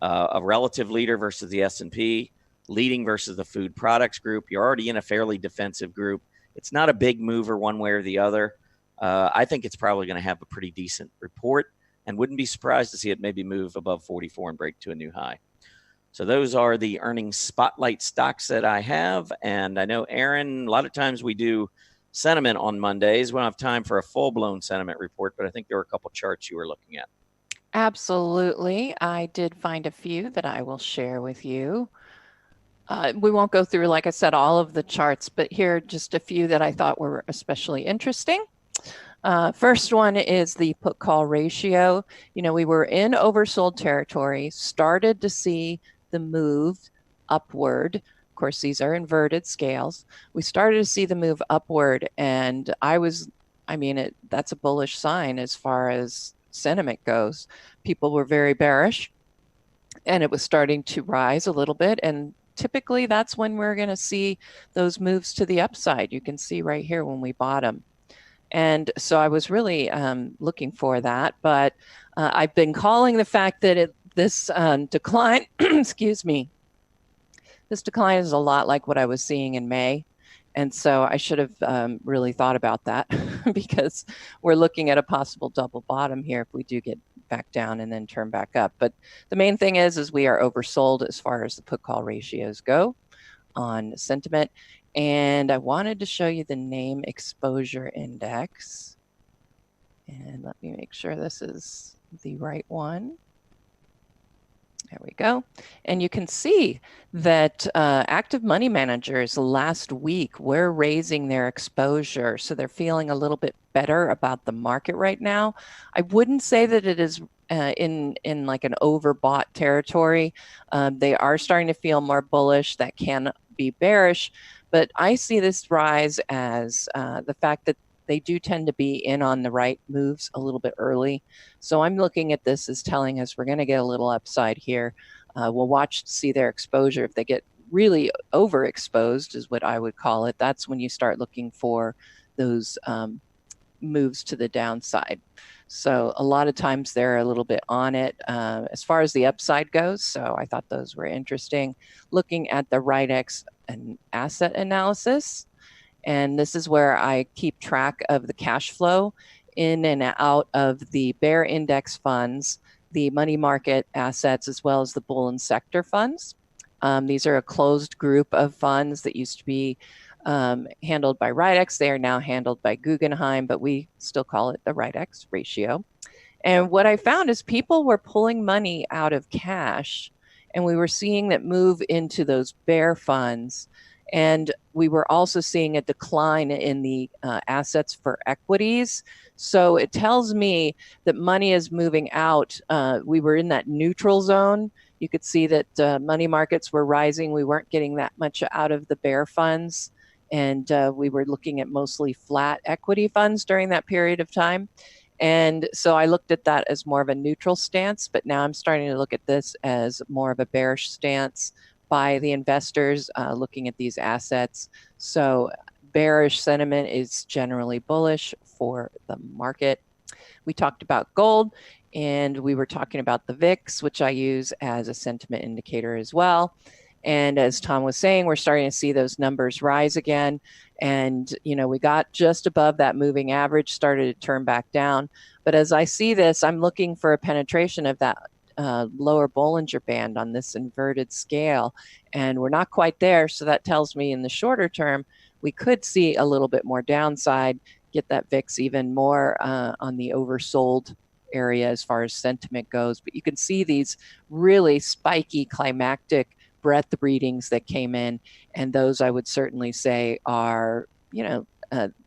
A relative leader versus the S&P, leading versus the food products group. You're already in a fairly defensive group. It's not a big mover one way or the other. I think it's probably going to have a pretty decent report, and wouldn't be surprised to see it maybe move above 44 and break to a new high. So those are the earnings spotlight stocks that I have. And I know, Erin, a lot of times we do sentiment on Mondays. We don't have time for a full-blown sentiment report, but I think there were a couple charts you were looking at. Absolutely. I did find a few that I will share with you. We won't go through, like I said, all of the charts, but here are just a few that I thought were especially interesting. First one is the put call ratio. We were in oversold territory, started to see the move upward. Of course, these are inverted scales. We started to see the move upward, and that's a bullish sign as far as sentiment goes. People were very bearish, and it was starting to rise a little bit, and typically that's when we're going to see those moves to the upside. You can see right here when we bottom. And so I was really looking for that, but I've been calling the fact that this decline, excuse me, this decline is a lot like what I was seeing in May. And so I should have really thought about that because we're looking at a possible double bottom here if we do get back down and then turn back up. But the main thing is we are oversold as far as the put call ratios go on sentiment. And I wanted to show you the name exposure index. And let me make sure this is the right one. There we go. And you can see that active money managers last week were raising their exposure. So they're feeling a little bit better about the market right now. I wouldn't say that it is in like an overbought territory. They are starting to feel more bullish. That can be bearish. But I see this rise as the fact that they do tend to be in on the right moves a little bit early. So I'm looking at this as telling us we're going to get a little upside here. We'll watch to see their exposure. If they get really overexposed is what I would call it. That's when you start looking for those moves to the downside. So a lot of times they're a little bit on it as far as the upside goes. So I thought those were interesting. Looking at the RightX and asset analysis. And this is where I keep track of the cash flow in and out of the bear index funds, the money market assets, as well as the bull and sector funds. These are a closed group of funds that used to be handled by RightX. They are now handled by Guggenheim, but we still call it the RightX ratio. And what I found is people were pulling money out of cash, and we were seeing that move into those bear funds. And we were also seeing a decline in the assets for equities. So it tells me that money is moving out. We were in that neutral zone. You could see that money markets were rising. We weren't getting that much out of the bear funds. And we were looking at mostly flat equity funds during that period of time. And so I looked at that as more of a neutral stance, but now I'm starting to look at this as more of a bearish stance by the investors looking at these assets. So bearish sentiment is generally bullish for the market. We talked about gold, and we were talking about the VIX, which I use as a sentiment indicator as well. And as Tom was saying, we're starting to see those numbers rise again. And, we got just above that moving average, started to turn back down. But as I see this, I'm looking for a penetration of that lower Bollinger Band on this inverted scale. And we're not quite there. So that tells me in the shorter term, we could see a little bit more downside, get that VIX even more on the oversold area as far as sentiment goes. But you can see these really spiky climactic breadth readings that came in. And those I would certainly say are,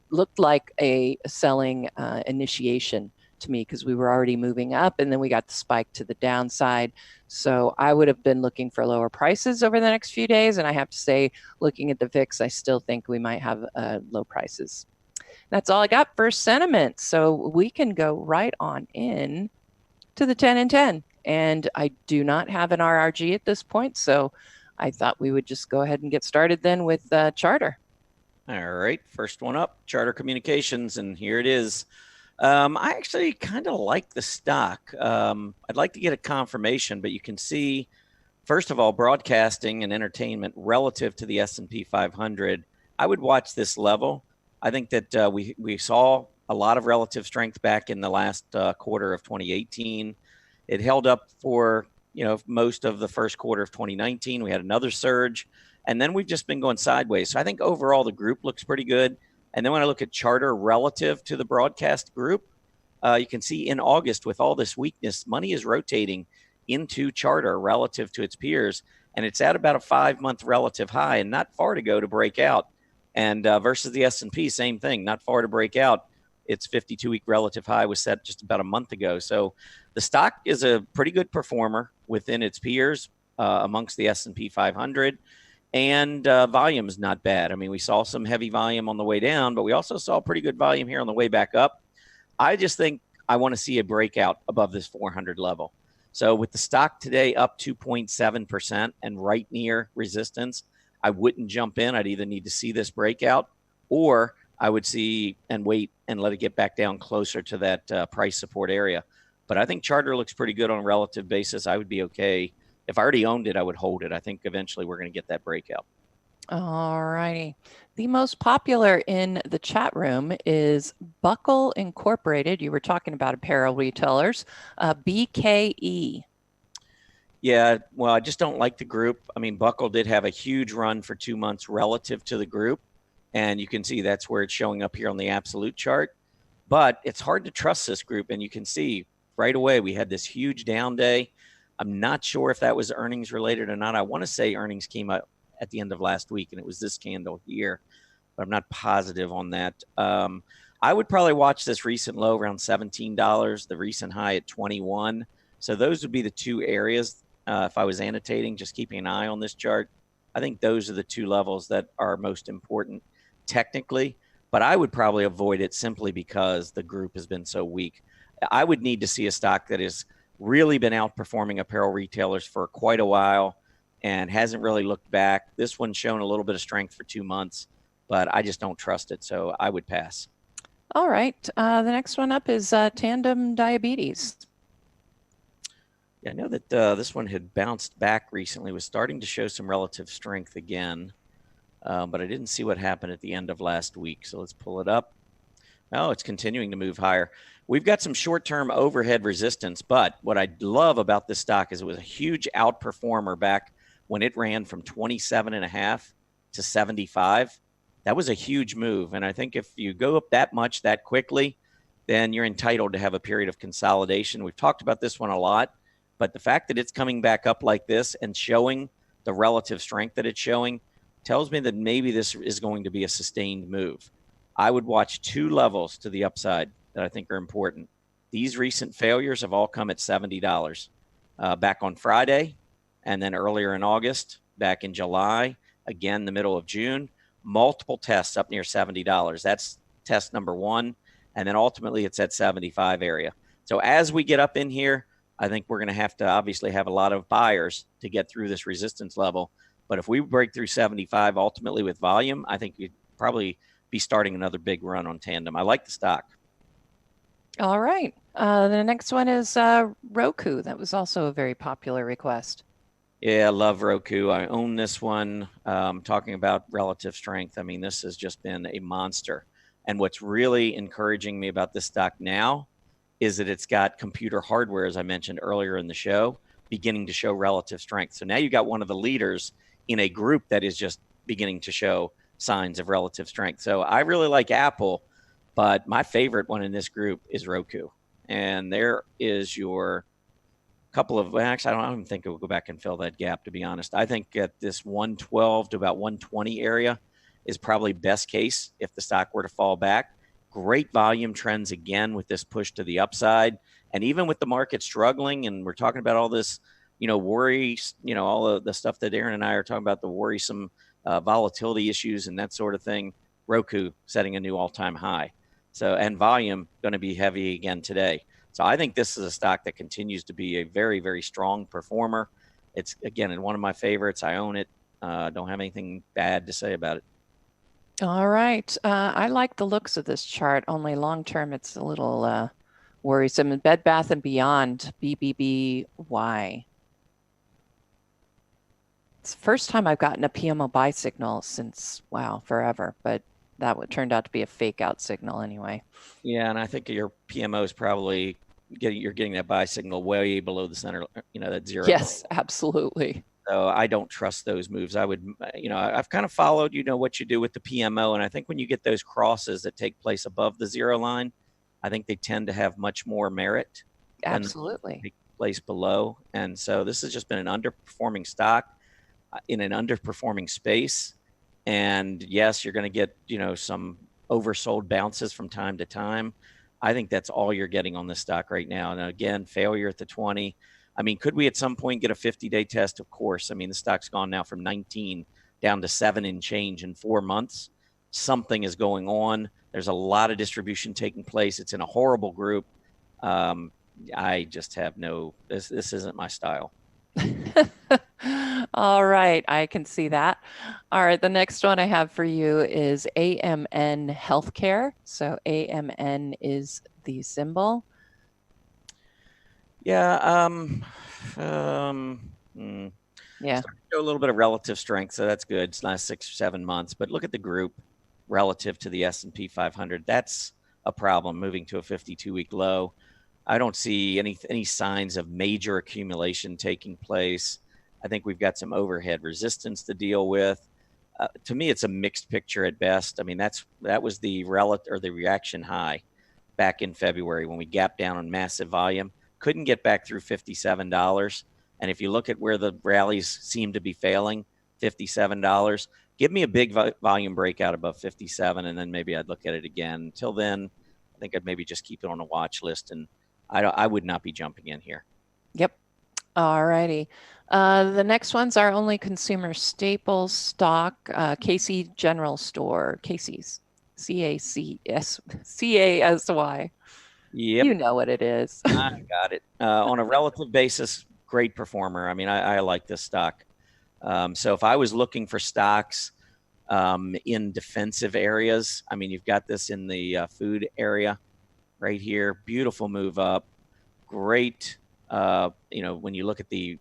looked like a selling initiation to me because we were already moving up and then we got the spike to the downside. So I would have been looking for lower prices over the next few days. And I have to say, looking at the VIX, I still think we might have low prices. That's all I got for sentiment. So we can go right on in to the 10 and 10. And I do not have an RRG at this point. So I thought we would just go ahead and get started then with Charter. All right, first one up, Charter Communications, and here it is. I actually kind of like the stock. I'd like to get a confirmation, but you can see, first of all, broadcasting and entertainment relative to the S&P 500. I would watch this level. I think that we saw a lot of relative strength back in the last quarter of 2018. It held up for most of the first quarter of 2019. We had another surge, and then we've just been going sideways. So I think overall the group looks pretty good. And then when I look at Charter relative to the broadcast group, you can see in August with all this weakness, money is rotating into Charter relative to its peers, and it's at about a 5-month relative high and not far to go to break out. And versus the S&P, same thing, not far to break out. Its 52-week relative high was set just about a month ago. So the stock is a pretty good performer within its peers amongst the S&P 500. And volume is not bad. I mean, we saw some heavy volume on the way down, but we also saw pretty good volume here on the way back up. I just think I want to see a breakout above this 400 level. So with the stock today up 2.7% and right near resistance, I wouldn't jump in. I'd either need to see this breakout, or I would see and wait and let it get back down closer to that price support area. But I think Charter looks pretty good on a relative basis. I would be okay. If I already owned it, I would hold it. I think eventually we're going to get that breakout. All righty. The most popular in the chat room is Buckle Incorporated. You were talking about apparel retailers, BKE. Yeah, well, I just don't like the group. I mean, Buckle did have a huge run for 2 months relative to the group. And you can see that's where it's showing up here on the absolute chart. But it's hard to trust this group. And you can see right away we had this huge down day. I'm not sure if that was earnings related or not. I want to say earnings came out at the end of last week, and it was this candle here. But I'm not positive on that. I would probably watch this recent low around $17, the recent high at 21. So those would be the two areas if I was annotating, just keeping an eye on this chart. I think those are the two levels that are most important technically, but I would probably avoid it simply because the group has been so weak. I would need to see a stock that has really been outperforming apparel retailers for quite a while and hasn't really looked back. This one's shown a little bit of strength for 2 months, but I just don't trust it, so I would pass. All right. The next one up is Tandem Diabetes. Yeah, I know that this one had bounced back recently, was starting to show some relative strength again. But I didn't see what happened at the end of last week. So let's pull it up. Oh, it's continuing to move higher. We've got some short-term overhead resistance, but what I love about this stock is it was a huge outperformer back when it ran from 27.5 to 75. That was a huge move. And I think if you go up that much that quickly, then you're entitled to have a period of consolidation. We've talked about this one a lot, but the fact that it's coming back up like this and showing the relative strength that it's showing tells me that maybe this is going to be a sustained move. I would watch two levels to the upside that I think are important. These recent failures have all come at $70 back on Friday, and then earlier in August, back in July, again, the middle of June, multiple tests up near $70. That's test number one. And then ultimately it's at 75 area. So as we get up in here, I think we're going to have to obviously have a lot of buyers to get through this resistance level. But if we break through 75 ultimately with volume, I think you'd probably be starting another big run on Tandem. I like the stock. All right. The next one is Roku. That was also a very popular request. Yeah, I love Roku. I own this one. Talking about relative strength, I mean, this has just been a monster. And what's really encouraging me about this stock now is that it's got computer hardware, as I mentioned earlier in the show, beginning to show relative strength. So now you got one of the leaders in a group that is just beginning to show signs of relative strength. So I really like Apple, but my favorite one in this group is Roku. And there is your couple of, actually, I don't even think it will go back and fill that gap, to be honest. I think at this 112 to about 120 area is probably best case if the stock were to fall back. great volume trends again with this push to the upside. And even with the market struggling, and we're talking about all this, worries, all of the stuff that Erin and I are talking about, the worrisome volatility issues and that sort of thing, Roku setting a new all-time high. So, and volume going to be heavy again today. So I think this is a stock that continues to be a very, very strong performer. It's, again, one of my favorites. I own it. Don't have anything bad to say about it. All right. I like the looks of this chart, only long-term it's a little worrisome. Bed Bath & Beyond, BBBY. It's the first time I've gotten a PMO buy signal since, wow, forever. But that turned out to be a fake out signal anyway. Yeah, and I think your PMO is probably you're getting that buy signal way below the center, that zero. Yes, absolutely. So I don't trust those moves. I would, I've kind of followed, what you do with the PMO. And I think when you get those crosses that take place above the zero line, I think they tend to have much more merit. Absolutely. Than take place below. And so this has just been an underperforming stock in an underperforming space. And yes, you're going to get, some oversold bounces from time to time. I think that's all you're getting on this stock right now. And again, failure at the 20. I mean, could we at some point get a 50-day test? Of course. I mean, the stock's gone now from 19 down to 7 and change in 4 months. Something is going on. There's a lot of distribution taking place. It's in a horrible group. I just have this isn't my style. All right, I can see that. All right, the next one I have for you is AMN Healthcare. So AMN is the symbol. Yeah. Yeah. Show a little bit of relative strength, so that's good. It's last 6 or 7 months, but look at the group relative to the S&P 500. That's a problem. Moving to a 52-week low. I don't see any signs of major accumulation taking place. I think we've got some overhead resistance to deal with. To me, it's a mixed picture at best. I mean, that was the reaction high back in February when we gapped down on massive volume. Couldn't get back through $57. And if you look at where the rallies seem to be failing, $57, give me a big volume breakout above 57, and then maybe I'd look at it again. Until then, I think I'd maybe just keep it on a watch list, and I would not be jumping in here. Yep. All righty. The next one's our only consumer staples stock, Casey General Store, Casey's, CASY. Yep. You know what it is. I got it. On a relative basis, great performer. I mean, I like this stock. So if I was looking for stocks in defensive areas, I mean, you've got this in the food area right here. Beautiful move up. Great. When you look at the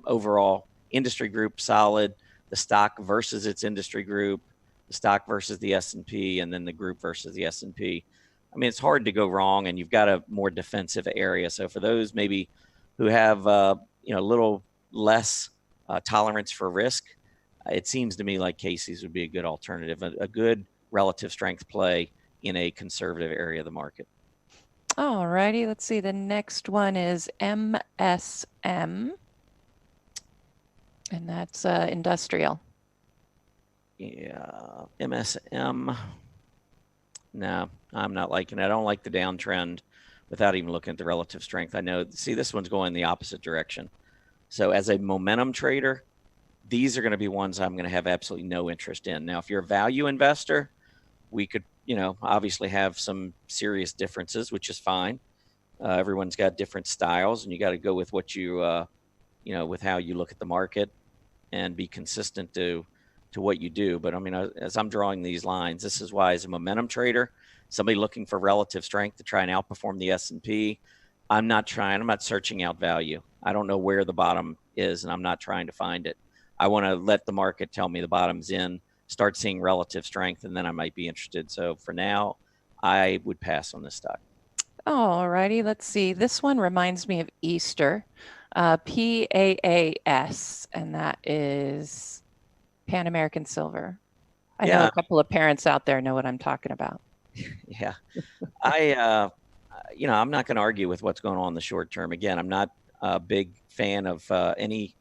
overall industry group, solid. The stock versus its industry group, the stock versus the S&P, and then the group versus the S&P. I mean, it's hard to go wrong, and you've got a more defensive area. So for those maybe who have a little less tolerance for risk, it seems to me like Casey's would be a good alternative, a good relative strength play in a conservative area of the market. All righty, let's see. The next one is MSM, and that's industrial. Yeah, MSM. No, I'm not liking it. I don't like the downtrend without even looking at the relative strength. I know, see, this one's going the opposite direction. So as a momentum trader, these are going to be ones I'm going to have absolutely no interest in. Now, if you're a value investor, we could, obviously have some serious differences, which is fine. Everyone's got different styles, and you got to go with what you, with how you look at the market and be consistent to what you do. But I mean, as I'm drawing these lines, this is why as a momentum trader, somebody looking for relative strength to try and outperform the S&P, I'm not searching out value. I don't know where the bottom is, and I'm not trying to find it. I want to let the market tell me the bottom's in, start seeing relative strength, and then I might be interested. So for now, I would pass on this stock. All righty, let's see. This one reminds me of Easter, PAAS, and that is Pan American Silver. I know a couple of parents out there know what I'm talking about. Yeah. I'm not going to argue with what's going on in the short term. Again, I'm not a big fan of any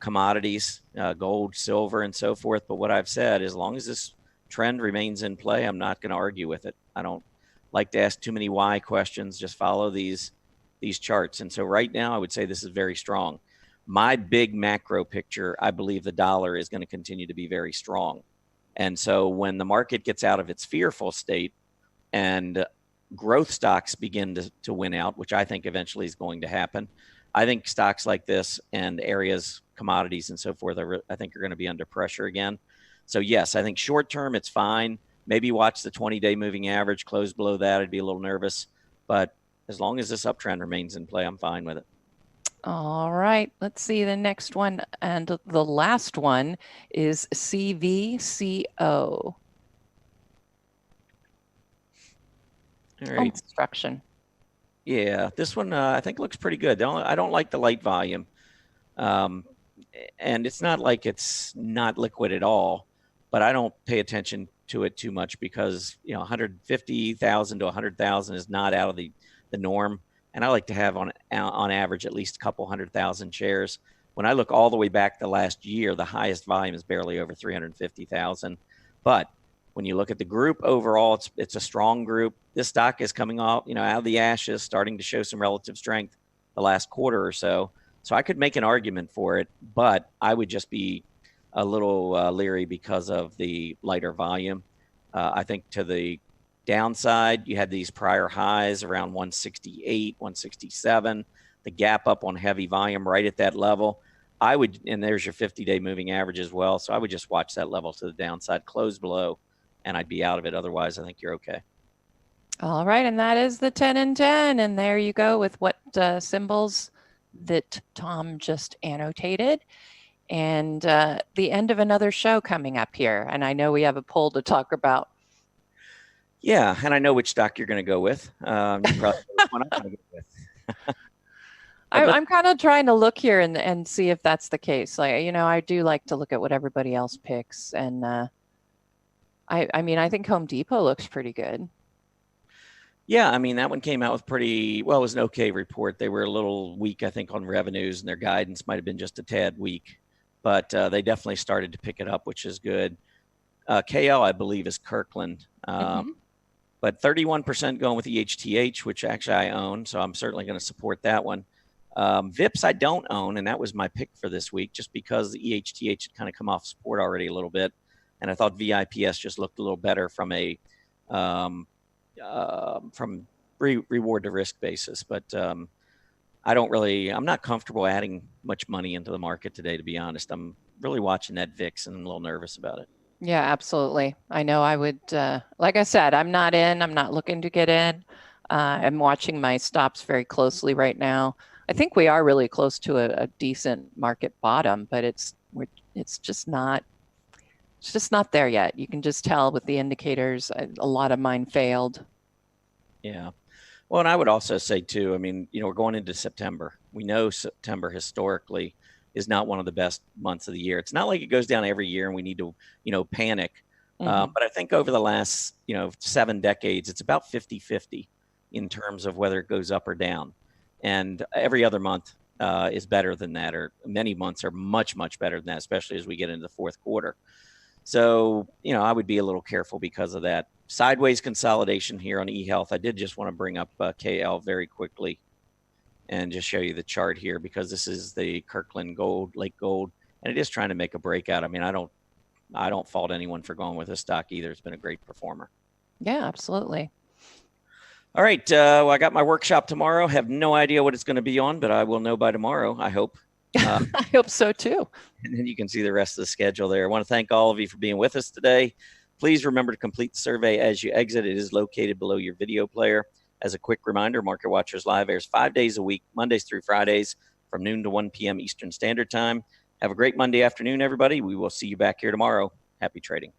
commodities, gold, silver, and so forth. But what I've said, as long as this trend remains in play, I'm not going to argue with it. I don't like to ask too many why questions. Just follow these charts. And so right now, I would say this is very strong. My big macro picture, I believe the dollar is going to continue to be very strong. And so when the market gets out of its fearful state and growth stocks begin to win out, which I think eventually is going to happen, I think stocks like this and areas, commodities and so forth, I think are going to be under pressure again. So yes, I think short term, it's fine. Maybe watch the 20-day moving average, close below that. I'd be a little nervous, but as long as this uptrend remains in play, I'm fine with it. All right, let's see the next one. And the last one is CVCO. All right. Construction. Yeah, this one I think looks pretty good. I don't like the light volume. And it's not like it's not liquid at all, but I don't pay attention to it too much because, 150,000 to 100,000 is not out of the norm. And I like to have on average at least a couple 100,000 shares. When I look all the way back the last year, the highest volume is barely over 350,000. But when you look at the group overall, it's a strong group. This stock is coming off, out of the ashes, starting to show some relative strength the last quarter or so. So I could make an argument for it, but I would just be a little leery because of the lighter volume. I think to the downside, you had these prior highs around 168, 167, the gap up on heavy volume right at that level. And there's your 50-day moving average as well. So I would just watch that level to the downside, close below, and I'd be out of it. Otherwise, I think you're okay. All right, and that is the 10 and 10. And there you go with what symbols that Tom just annotated. And the end of another show coming up here. And I know we have a poll to talk about. Yeah, and I know which stock you're going to go with. You probably know which one I'm going to go with. I'm kind of trying to look here and see if that's the case. Like, I do like to look at what everybody else picks. And I think Home Depot looks pretty good. Yeah, that one came out with it was an okay report. They were a little weak, I think, on revenues, and their guidance might have been just a tad weak. But they definitely started to pick it up, which is good. KL, I believe, is Kirkland. But 31% going with EHTH, which actually I own, so I'm certainly going to support that one. VIPs I don't own, and that was my pick for this week, just because the EHTH had kind of come off support already a little bit, and I thought VIPS just looked a little better from a reward to risk basis. But I'm not comfortable adding much money into the market today, to be honest. I'm really watching that VIX and I'm a little nervous about it. Yeah, absolutely. I know I would, like I said, I'm not looking to get in. I'm watching my stops very closely right now. I think we are really close to a decent market bottom, but it's just not there yet. You can just tell with the indicators. A lot of mine failed. Yeah. Well, and I would also say too, we're going into September. We know September historically is not one of the best months of the year. It's not like it goes down every year and we need to, panic. But I think over the last, 7 decades, it's about 50-50 in terms of whether it goes up or down. And every other month is better than that, or many months are much, much better than that, especially as we get into the fourth quarter. So, I would be a little careful because of that. Sideways consolidation here on eHealth. I did just want to bring up KL very quickly and just show you the chart here, because this is the Kirkland Gold, Lake Gold, and it is trying to make a breakout. I don't fault anyone for going with this stock either. It's been a great performer. Yeah, absolutely. All right. Well, I got my workshop tomorrow. Have no idea what it's going to be on, but I will know by tomorrow, I hope. I hope so too. And then you can see the rest of the schedule there. I want to thank all of you for being with us today. Please remember to complete the survey as you exit. It is located below your video player. As a quick reminder, Market Watchers Live airs 5 days a week, Mondays through Fridays, from noon to 1 p.m. Eastern Standard Time. Have a great Monday afternoon, everybody. We will see you back here tomorrow. Happy trading.